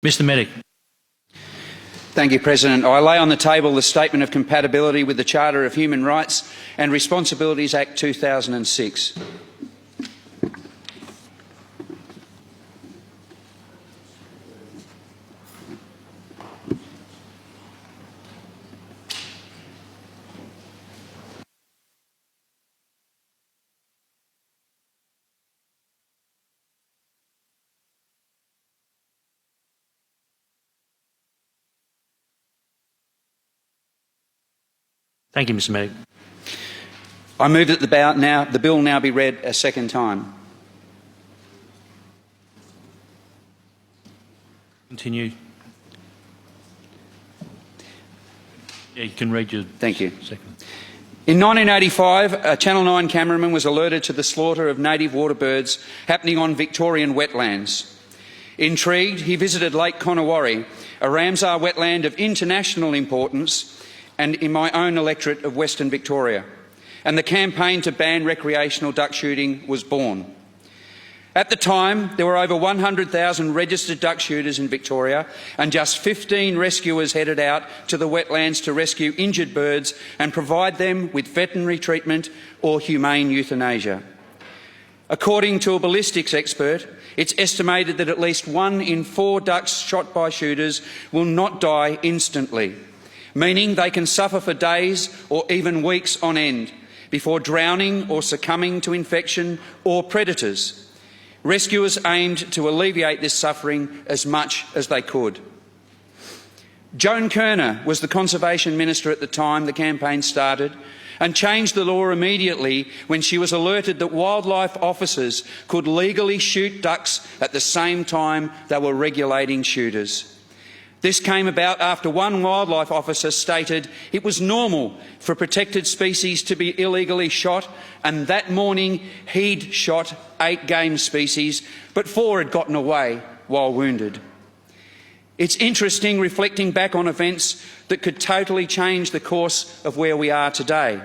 Mr Meddick. Thank you, President. I lay on the table the Statement of Compatibility with the Charter of Human Rights and Responsibilities Act 2006. Thank you, Mr Meddick. I move that the bill now be read a second time. Continue. Yeah, you can read your Thank you. second. In 1985, a Channel 9 cameraman was alerted to the slaughter of native water birds happening on Victorian wetlands. Intrigued, he visited Lake Conowari, a Ramsar wetland of international importance and in my own electorate of Western Victoria, and the campaign to ban recreational duck shooting was born. At the time, there were over 100,000 registered duck shooters in Victoria, and just 15 rescuers headed out to the wetlands to rescue injured birds and provide them with veterinary treatment or humane euthanasia. According to a ballistics expert, it's estimated that at least 1 in 4 ducks shot by shooters will not die instantly, meaning they can suffer for days or even weeks on end before drowning or succumbing to infection or predators. Rescuers aimed to alleviate this suffering as much as they could. Joan Kirner was the Conservation Minister at the time the campaign started and changed the law immediately when she was alerted that wildlife officers could legally shoot ducks at the same time they were regulating shooters. This came about after one wildlife officer stated it was normal for protected species to be illegally shot, and that morning he'd shot 8 game species, but 4 had gotten away while wounded. It's interesting reflecting back on events that could totally change the course of where we are today.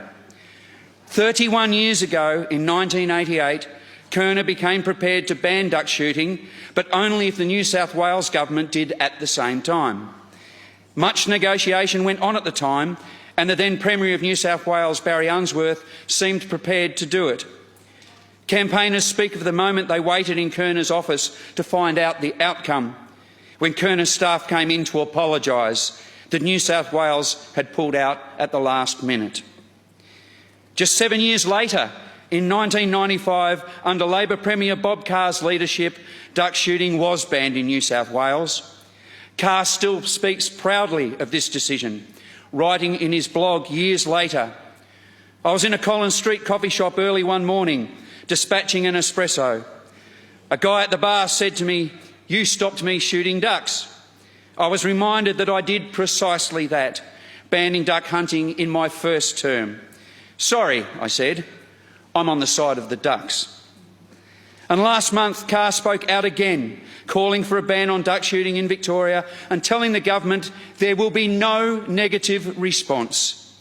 31 years ago, in 1988, Kirner became prepared to ban duck shooting, but only if the New South Wales government did at the same time. Much negotiation went on at the time, and the then Premier of New South Wales, Barry Unsworth, seemed prepared to do it. Campaigners speak of the moment they waited in Kirner's office to find out the outcome. When Kirner's staff came in to apologise, that New South Wales had pulled out at the last minute. Just 7 years later, in 1995, under Labor Premier Bob Carr's leadership, duck shooting was banned in New South Wales. Carr still speaks proudly of this decision, writing in his blog years later, "I was in a Collins Street coffee shop early one morning, dispatching an espresso. A guy at the bar said to me, 'You stopped me shooting ducks.' I was reminded that I did precisely that, banning duck hunting in my first term. 'Sorry,' I said, 'I'm on the side of the ducks.'" And last month, Carr spoke out again, calling for a ban on duck shooting in Victoria and telling the government there will be no negative response.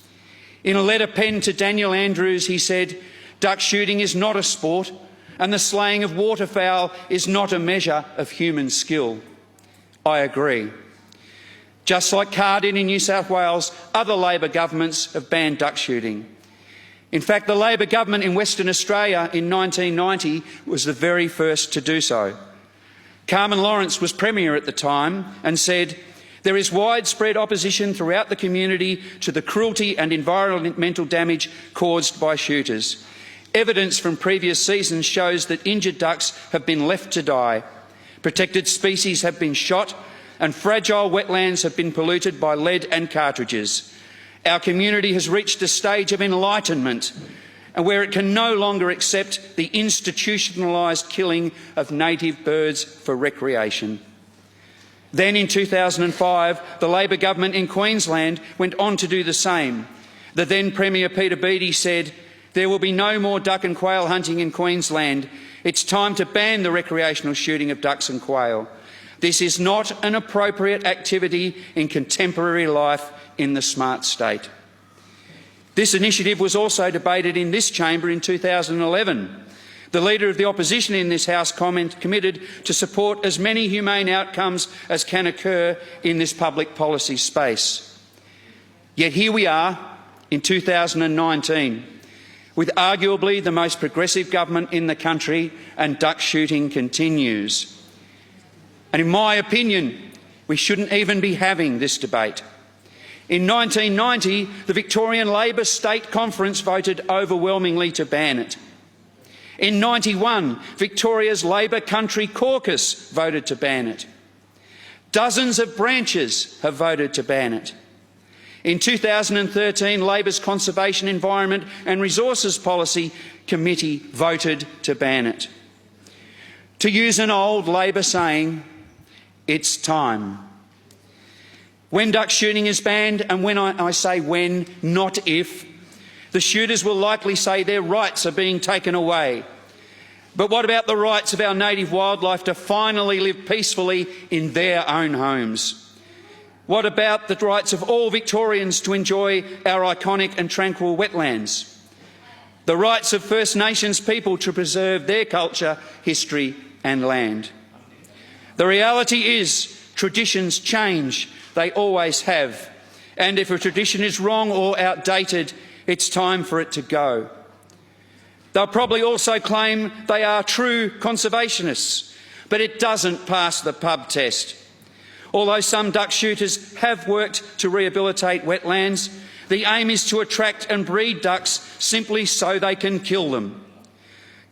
In a letter penned to Daniel Andrews, he said, "Duck shooting is not a sport, and the slaying of waterfowl is not a measure of human skill." I agree. Just like Carr did in New South Wales, other Labor governments have banned duck shooting. In fact, the Labor government in Western Australia in 1990 was the very first to do so. Carmen Lawrence was Premier at the time and said, "There is widespread opposition throughout the community to the cruelty and environmental damage caused by shooters. Evidence from previous seasons shows that injured ducks have been left to die, protected species have been shot, and fragile wetlands have been polluted by lead and cartridges. Our community has reached a stage of enlightenment and where it can no longer accept the institutionalised killing of native birds for recreation." Then in 2005, the Labor government in Queensland went on to do the same. The then Premier Peter Beattie said, "There will be no more duck and quail hunting in Queensland. It's time to ban the recreational shooting of ducks and quail. This is not an appropriate activity in contemporary life in the smart state." This initiative was also debated in this chamber in 2011, The Leader of the Opposition in this House committed to support as many humane outcomes as can occur in this public policy space. Yet here we are in 2019, with arguably the most progressive government in the country, and duck shooting continues. And in my opinion, we shouldn't even be having this debate. In 1990, the Victorian Labor State Conference voted overwhelmingly to ban it. In 91, Victoria's Labor Country Caucus voted to ban it. Dozens of branches have voted to ban it. In 2013, Labor's Conservation, Environment and Resources Policy Committee voted to ban it. To use an old Labor saying, it's time. When duck shooting is banned, and when I say when, not if, the shooters will likely say their rights are being taken away. But what about the rights of our native wildlife to finally live peacefully in their own homes? What about the rights of all Victorians to enjoy our iconic and tranquil wetlands? The rights of First Nations people to preserve their culture, history and land. The reality is, traditions change. They always have. And if a tradition is wrong or outdated, it's time for it to go. They'll probably also claim they are true conservationists, but it doesn't pass the pub test. Although some duck shooters have worked to rehabilitate wetlands, the aim is to attract and breed ducks simply so they can kill them.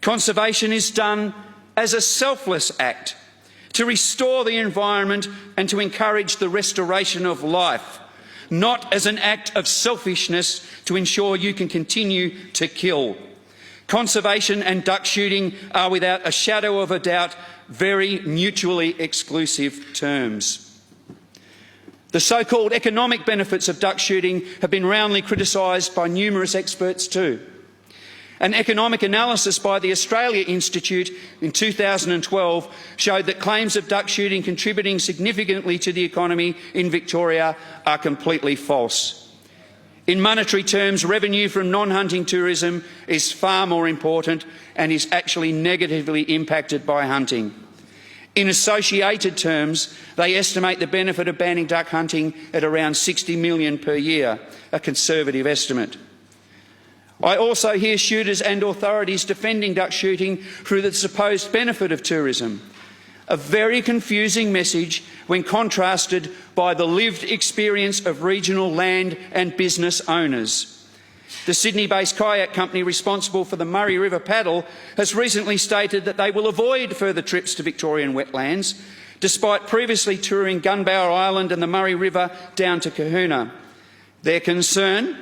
Conservation is done as a selfless act to restore the environment and to encourage the restoration of life, not as an act of selfishness to ensure you can continue to kill. Conservation and duck shooting are, without a shadow of a doubt, very mutually exclusive terms. The so-called economic benefits of duck shooting have been roundly criticised by numerous experts too. An economic analysis by the Australia Institute in 2012 showed that claims of duck shooting contributing significantly to the economy in Victoria are completely false. In monetary terms, revenue from non-hunting tourism is far more important and is actually negatively impacted by hunting. In associated terms, they estimate the benefit of banning duck hunting at around $60 million per year, a conservative estimate. I also hear shooters and authorities defending duck shooting through the supposed benefit of tourism. A very confusing message when contrasted by the lived experience of regional land and business owners. The Sydney-based kayak company responsible for the Murray River paddle has recently stated that they will avoid further trips to Victorian wetlands, despite previously touring Gunbower Island and the Murray River down to Kahuna. Their concern?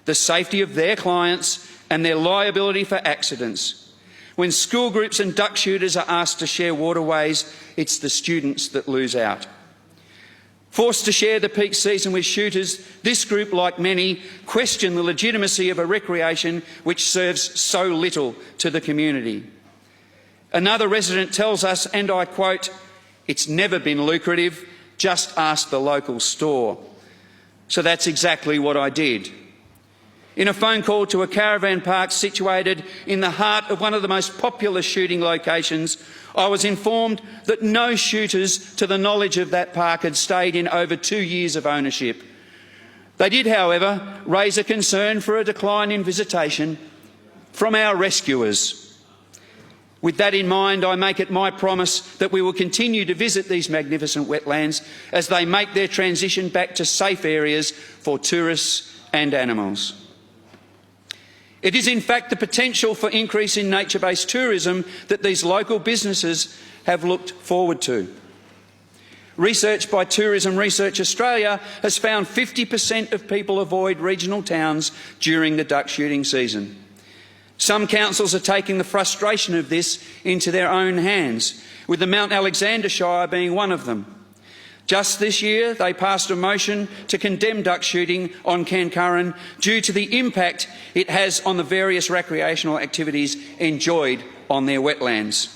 The safety of their clients and their liability for accidents. When school groups and duck shooters are asked to share waterways, it's the students that lose out. Forced to share the peak season with shooters, this group, like many, question the legitimacy of a recreation which serves so little to the community. Another resident tells us, and I quote, "It's never been lucrative, just ask the local store." So that's exactly what I did. In a phone call to a caravan park situated in the heart of one of the most popular shooting locations, I was informed that no shooters, to the knowledge of that park, had stayed in over 2 years of ownership. They did, however, raise a concern for a decline in visitation from our rescuers. With that in mind, I make it my promise that we will continue to visit these magnificent wetlands as they make their transition back to safe areas for tourists and animals. It is in fact the potential for increase in nature-based tourism that these local businesses have looked forward to. Research by Tourism Research Australia has found 50% of people avoid regional towns during the duck shooting season. Some councils are taking the frustration of this into their own hands, with the Mount Alexander Shire being one of them. Just this year, they passed a motion to condemn duck shooting on Cancurran due to the impact it has on the various recreational activities enjoyed on their wetlands.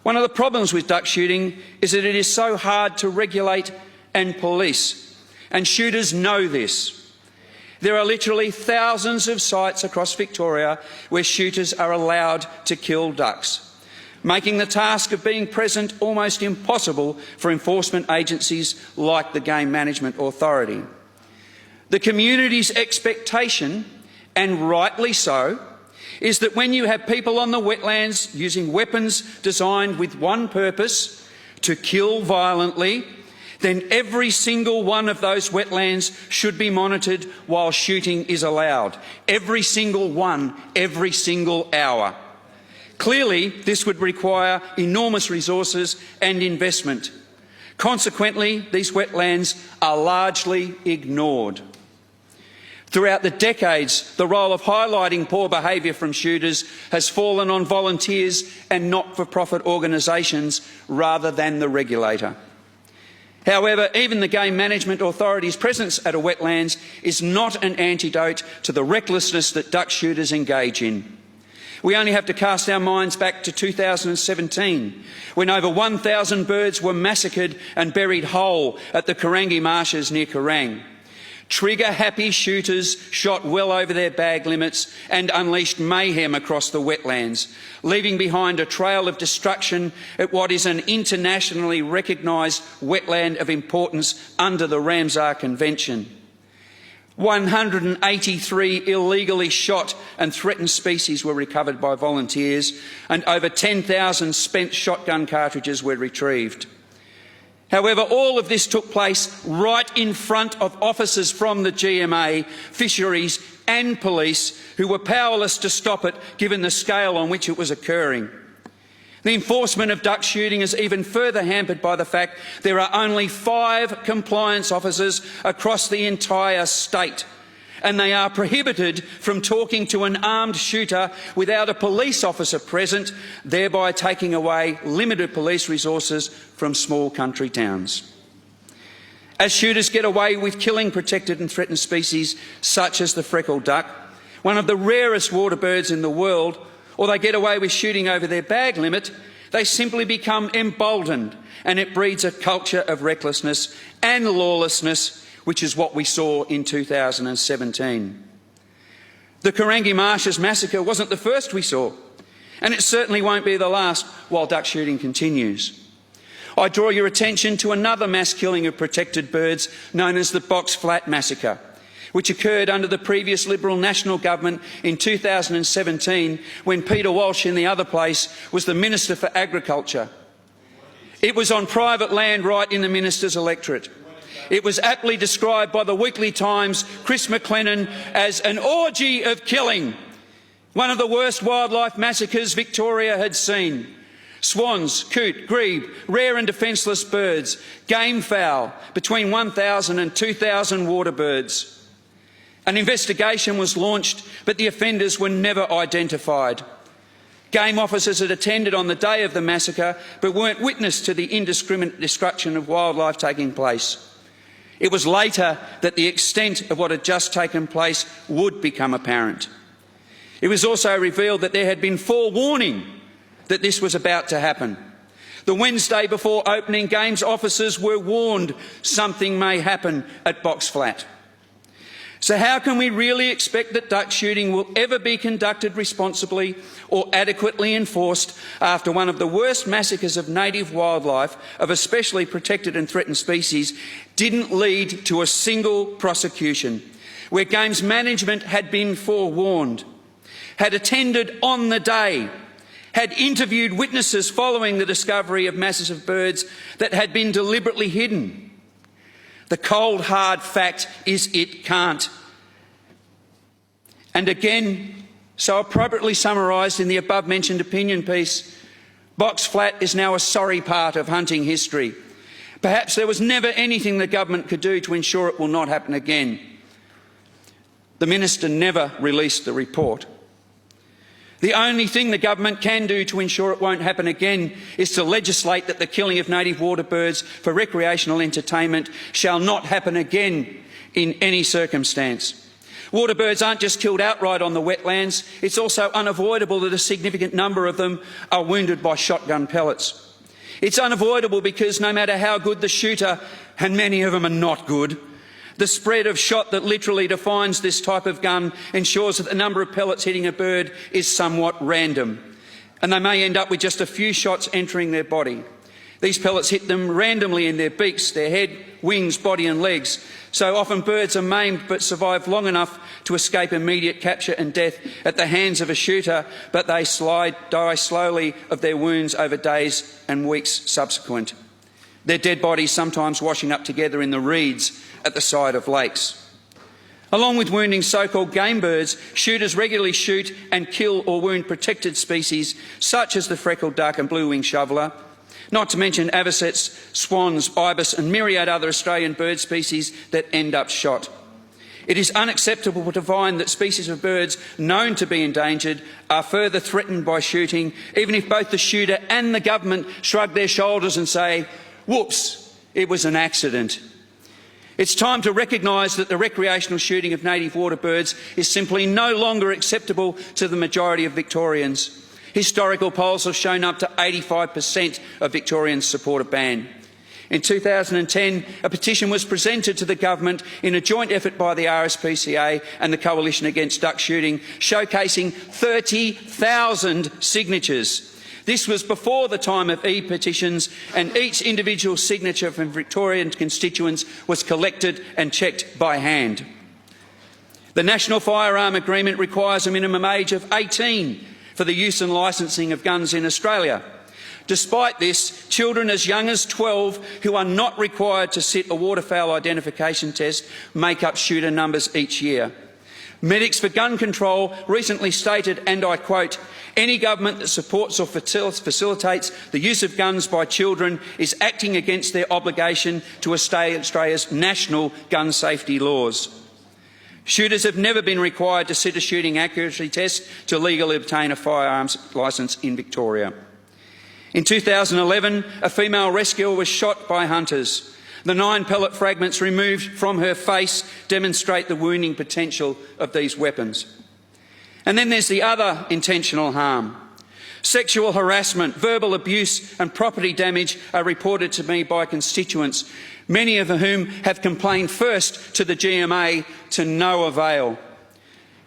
One of the problems with duck shooting is that it is so hard to regulate and police, and shooters know this. There are literally thousands of sites across Victoria where shooters are allowed to kill ducks, making the task of being present almost impossible for enforcement agencies like the Game Management Authority. The community's expectation, and rightly so, is that when you have people on the wetlands using weapons designed with one purpose, to kill violently, then every single one of those wetlands should be monitored while shooting is allowed. Every single one, every single hour. Clearly, this would require enormous resources and investment. Consequently, these wetlands are largely ignored. Throughout the decades, the role of highlighting poor behaviour from shooters has fallen on volunteers and not-for-profit organisations rather than the regulator. However, even the Game Management Authority's presence at a wetlands is not an antidote to the recklessness that duck shooters engage in. We only have to cast our minds back to 2017, when over 1,000 birds were massacred and buried whole at the Corangi Marshes near Kerang. Trigger-happy shooters shot well over their bag limits and unleashed mayhem across the wetlands, leaving behind a trail of destruction at what is an internationally recognised wetland of importance under the Ramsar Convention. 183 illegally shot and threatened species were recovered by volunteers, and over 10,000 spent shotgun cartridges were retrieved. However, all of this took place right in front of officers from the GMA, fisheries and police who were powerless to stop it given the scale on which it was occurring. The enforcement of duck shooting is even further hampered by the fact there are only 5 compliance officers across the entire state, and they are prohibited from talking to an armed shooter without a police officer present, thereby taking away limited police resources from small country towns. As shooters get away with killing protected and threatened species such as the freckled duck, one of the rarest water birds in the world, or they get away with shooting over their bag limit, they simply become emboldened, and it breeds a culture of recklessness and lawlessness, which is what we saw in 2017. The Corangi Marshes massacre wasn't the first we saw, and it certainly won't be the last while duck shooting continues. I draw your attention to another mass killing of protected birds known as the Box Flat massacre, which occurred under the previous Liberal National Government in 2017 when Peter Walsh in the other place was the Minister for Agriculture. It was on private land right in the Minister's electorate. It was aptly described by the Weekly Times' Chris McLennan as an orgy of killing, one of the worst wildlife massacres Victoria had seen. Swans, coot, grebe, rare and defenceless birds, game fowl, between 1,000 and 2,000 water birds. An investigation was launched, but the offenders were never identified. Game officers had attended on the day of the massacre, but weren't witness to the indiscriminate destruction of wildlife taking place. It was later that the extent of what had just taken place would become apparent. It was also revealed that there had been forewarning that this was about to happen. The Wednesday before opening, Games officers were warned something may happen at Box Flat. So how can we really expect that duck shooting will ever be conducted responsibly or adequately enforced after one of the worst massacres of native wildlife, of especially protected and threatened species, didn't lead to a single prosecution, where Games management had been forewarned, had attended on the day, had interviewed witnesses following the discovery of masses of birds that had been deliberately hidden? The cold, hard fact is it can't. And again, so appropriately summarised in the above-mentioned opinion piece, Box Flat is now a sorry part of hunting history. Perhaps there was never anything the government could do to ensure it will not happen again. The minister never released the report. The only thing the government can do to ensure it won't happen again is to legislate that the killing of native water birds for recreational entertainment shall not happen again in any circumstance. Water birds aren't just killed outright on the wetlands, it's also unavoidable that a significant number of them are wounded by shotgun pellets. It's unavoidable because no matter how good the shooter, and many of them are not good, The spread of shot that literally defines this type of gun ensures that the number of pellets hitting a bird is somewhat random, and they may end up with just a few shots entering their body. These pellets hit them randomly in their beaks, their head, wings, body and legs. So often birds are maimed but survive long enough to escape immediate capture and death at the hands of a shooter, but they die slowly of their wounds over days and weeks subsequent. Their dead bodies sometimes washing up together in the reeds at the side of lakes. Along with wounding so-called game birds, shooters regularly shoot and kill or wound protected species such as the freckled duck and blue-winged shoveler, not to mention avocets, swans, ibis and myriad other Australian bird species that end up shot. It is unacceptable to find that species of birds known to be endangered are further threatened by shooting, even if both the shooter and the government shrug their shoulders and say, "Whoops, it was an accident." It's time to recognise that the recreational shooting of native water birds is simply no longer acceptable to the majority of Victorians. Historical polls have shown up to 85% of Victorians support a ban. In 2010, a petition was presented to the government in a joint effort by the RSPCA and the Coalition Against Duck Shooting, showcasing 30,000 signatures. This was before the time of e-petitions, and each individual signature from Victorian constituents was collected and checked by hand. The National Firearm Agreement requires a minimum age of 18 for the use and licensing of guns in Australia. Despite this, children as young as 12 who are not required to sit a waterfowl identification test make up shooter numbers each year. Medics for Gun Control recently stated, and I quote, "Any government that supports or facilitates the use of guns by children is acting against their obligation to Australia's national gun safety laws." Shooters have never been required to sit a shooting accuracy test to legally obtain a firearms licence in Victoria. In 2011, a female rescuer was shot by hunters. The 9 pellet fragments removed from her face demonstrate the wounding potential of these weapons. And then there's the other intentional harm. Sexual harassment, verbal abuse and property damage are reported to me by constituents, many of whom have complained first to the GMA to no avail.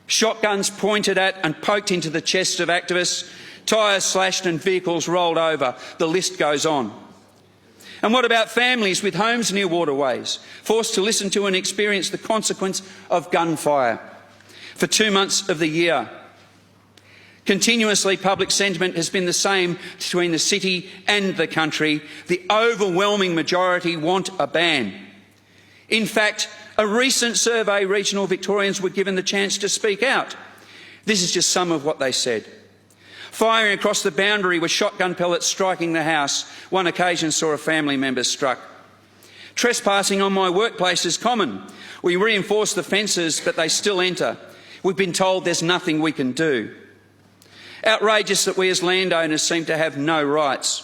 Shotguns pointed at and poked into the chests of activists, tyres slashed and vehicles rolled over. The list goes on. And what about families with homes near waterways, forced to listen to and experience the consequence of gunfire for 2 months of the year? Continuously, public sentiment has been the same between the city and the country. The overwhelming majority want a ban. In fact, a recent survey, regional Victorians were given the chance to speak out. This is just some of what they said. Firing across the boundary with shotgun pellets striking the house. One occasion saw a family member struck. Trespassing on my workplace is common. We reinforce the fences, but they still enter. We've been told there's nothing we can do. Outrageous that we as landowners seem to have no rights.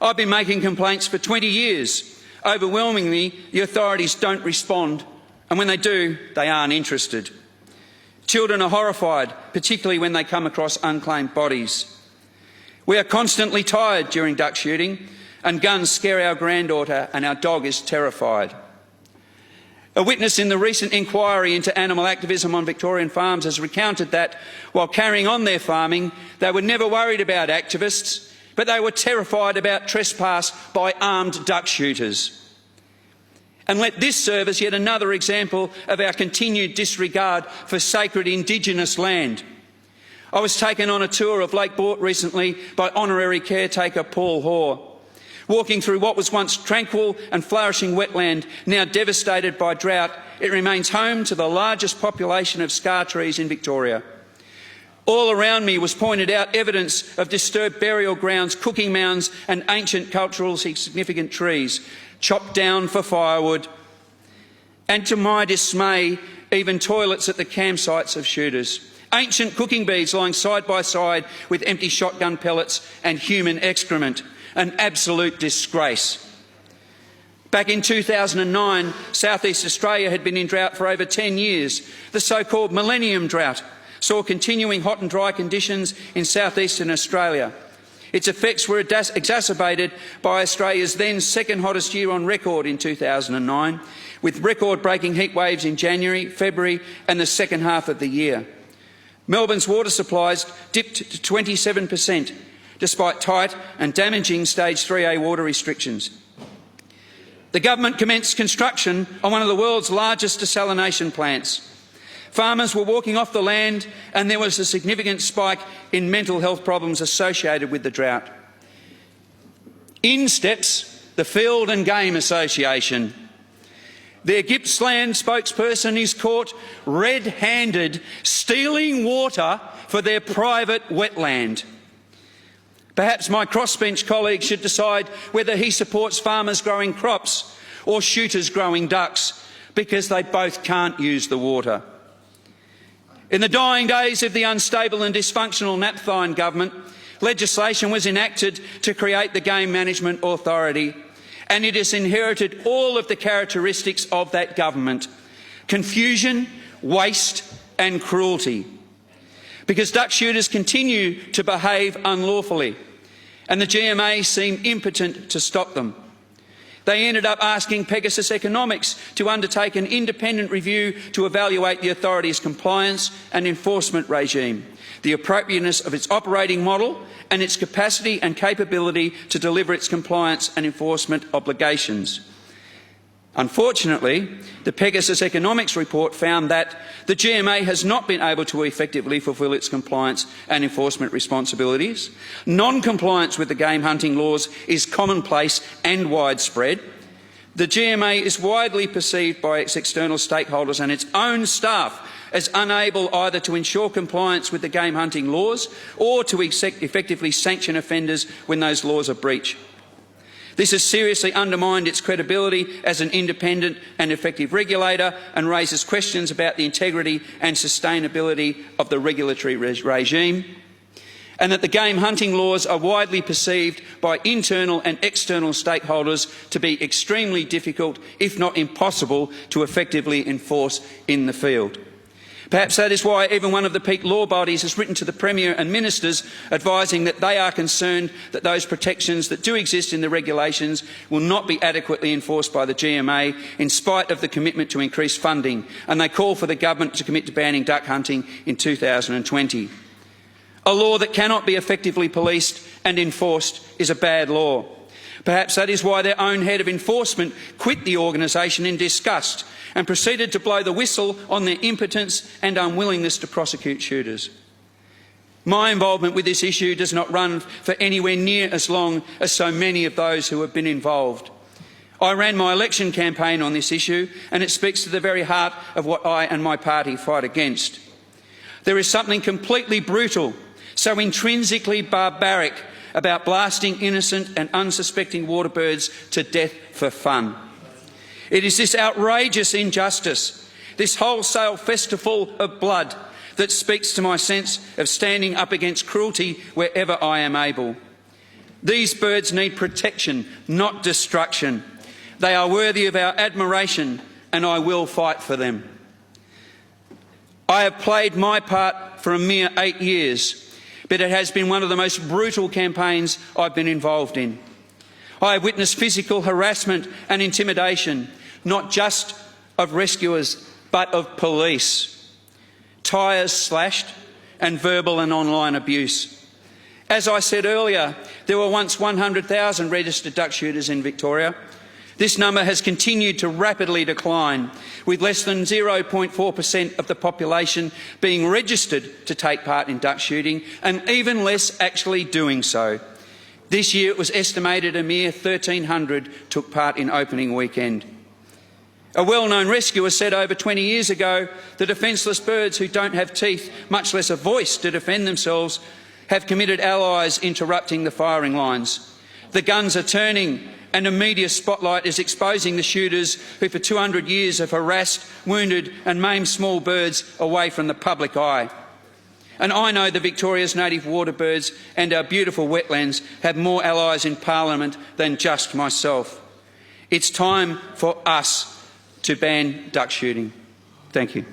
I've been making complaints for 20 years. Overwhelmingly, the authorities don't respond, and when they do, they aren't interested. Children are horrified, particularly when they come across unclaimed bodies. We are constantly tired during duck shooting, and guns scare our granddaughter, and our dog is terrified. A witness in the recent inquiry into animal activism on Victorian farms has recounted that, while carrying on their farming, they were never worried about activists, but they were terrified about trespass by armed duck shooters. And let this serve as yet another example of our continued disregard for sacred Indigenous land. I was taken on a tour of Lake Bort recently by honorary caretaker Paul Hoare. Walking through what was once tranquil and flourishing wetland, now devastated by drought, it remains home to the largest population of scar trees in Victoria. All around me was pointed out evidence of disturbed burial grounds, cooking mounds and ancient cultural significant trees, chopped down for firewood. And to my dismay, even toilets at the campsites of shooters. Ancient cooking beads lying side by side with empty shotgun pellets and human excrement. An absolute disgrace. Back in 2009, South East Australia had been in drought for over 10 years. The so-called Millennium Drought saw continuing hot and dry conditions in southeastern Australia. Its effects were exacerbated by Australia's then second hottest year on record in 2009, with record-breaking heat waves in January, February and the second half of the year. Melbourne's water supplies dipped to 27%, despite tight and damaging Stage 3A water restrictions. The government commenced construction on one of the world's largest desalination plants. Farmers were walking off the land and there was a significant spike in mental health problems associated with the drought. In steps the Field and Game Association. Their Gippsland spokesperson is caught red-handed stealing water for their private wetland. Perhaps my crossbench colleague should decide whether he supports farmers growing crops or shooters growing ducks, because they both can't use the water. In the dying days of the unstable and dysfunctional Napthine government, legislation was enacted to create the Game Management Authority, and it has inherited all of the characteristics of that government: confusion, waste and cruelty. Because duck shooters continue to behave unlawfully, and the GMA seem impotent to stop them. They ended up asking Pegasus Economics to undertake an independent review to evaluate the authority's compliance and enforcement regime, the appropriateness of its operating model and its capacity and capability to deliver its compliance and enforcement obligations. Unfortunately, the Pegasus Economics report found that the GMA has not been able to effectively fulfil its compliance and enforcement responsibilities. Non-compliance with the game hunting laws is commonplace and widespread. The GMA is widely perceived by its external stakeholders and its own staff as unable either to ensure compliance with the game hunting laws or to effectively sanction offenders when those laws are breached. This has seriously undermined its credibility as an independent and effective regulator and raises questions about the integrity and sustainability of the regulatory regime, and that the game hunting laws are widely perceived by internal and external stakeholders to be extremely difficult, if not impossible, to effectively enforce in the field. Perhaps that is why even one of the peak law bodies has written to the Premier and Ministers advising that they are concerned that those protections that do exist in the regulations will not be adequately enforced by the GMA in spite of the commitment to increase funding, and they call for the government to commit to banning duck hunting in 2020. A law that cannot be effectively policed and enforced is a bad law. Perhaps that is why their own head of enforcement quit the organisation in disgust and proceeded to blow the whistle on their impotence and unwillingness to prosecute shooters. My involvement with this issue does not run for anywhere near as long as so many of those who have been involved. I ran my election campaign on this issue, and it speaks to the very heart of what I and my party fight against. There is something completely brutal, so intrinsically barbaric, about blasting innocent and unsuspecting waterbirds to death for fun. It is this outrageous injustice, this wholesale festival of blood, that speaks to my sense of standing up against cruelty wherever I am able. These birds need protection, not destruction. They are worthy of our admiration, and I will fight for them. I have played my part for a mere 8 years, but it has been one of the most brutal campaigns I've been involved in. I have witnessed physical harassment and intimidation, not just of rescuers, but of police. Tyres slashed and verbal and online abuse. As I said earlier, there were once 100,000 registered duck shooters in Victoria. This number has continued to rapidly decline, with less than 0.4% of the population being registered to take part in duck shooting, and even less actually doing so. This year it was estimated a mere 1,300 took part in opening weekend. A well-known rescuer said over 20 years ago, the defenceless birds who don't have teeth, much less a voice to defend themselves, have committed allies interrupting the firing lines. The guns are turning, and a media spotlight is exposing the shooters who for 200 years have harassed, wounded and maimed small birds away from the public eye. And I know that Victoria's native water birds and our beautiful wetlands have more allies in Parliament than just myself. It's time for us to ban duck shooting. Thank you.